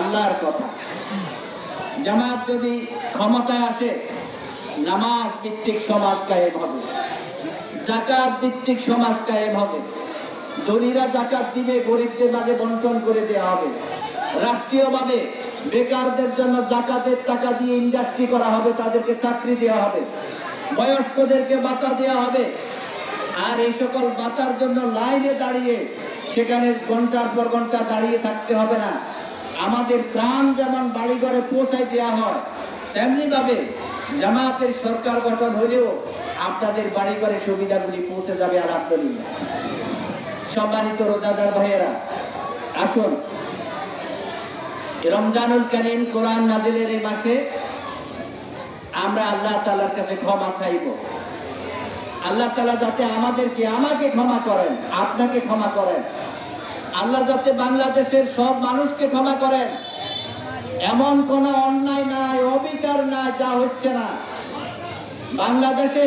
আল্লাহর কথা। জামাত যদি ক্ষমতায় আসে, নামাজ ভিত্তিক সমাজ কায়েম হবে, যাকাত ভিত্তিক সমাজ কায়েম হবে, ধনীরা যাকাত দিবে, গরিবদের মাঝে বন্টন করে দেওয়া হবে, রাষ্ট্রীয়ভাবে বেকারদের জন্য যাকাতের টাকা দিয়ে ইন্ডাস্ট্রি করা হবে, তাদেরকে চাকরি দেওয়া হবে, বয়স্কদেরকে ভাতা দেওয়া হবে। আর এই সকল ভাতার জন্য লাইনে দাঁড়িয়ে সেখানে ঘন্টার পর ঘন্টা দাঁড়িয়ে থাকতে হবে না। আমাদের ত্রাণ যেমন বাড়ি ঘরে পৌঁছায় দেওয়া হয়, তেমনি ভাবে জামাতের সরকার গঠন হলেও আপনাদের বাড়ি ঘরে সুবিধাগুলি পৌঁছে যাবে আলহামদুলিল্লাহ। সম্মানিত রোজাদার ভাইয়েরা, আসুন রমজানুল কারীম কোরআন নাজিলের এই মাসে আমরা আল্লাহ তাআলার কাছে ক্ষমা চাইব। আল্লাহ তাআলা যাতে আমাকে ক্ষমা করেন, আপনাকে ক্ষমা করেন। আল্লাহ যাতে বাংলাদেশের সব মানুষকে ক্ষমা করেন। এমন কোন অন্যায় নাই, অবিচার নাই যা হচ্ছে না। বাংলাদেশে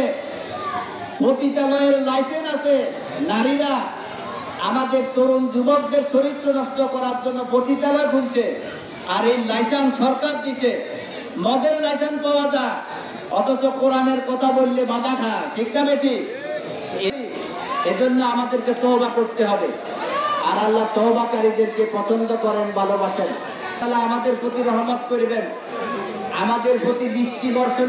পতিতালয়ের লাইসেন্স আছে, নারীরা আমাদের তরুণ যুবকদের চরিত্র নষ্ট করার জন্য পতিতালয় খুলছে, আর এই লাইসেন্স সরকার দিছে। মদের লাইসেন্স পাওয়া যায়, অথচ কোরআনের কথা বললে বাধা খায়, ঠিক না বেশি? এজন্য আমাদেরকে তওবা করতে হবে। আর আল্লাহ তওবাকারীদেরকে পছন্দ করেন, ভালোবাসেন। তাহলে আমাদের প্রতি রহমত করিবেন, আমাদের প্রতি বৃষ্টি বর্ষণ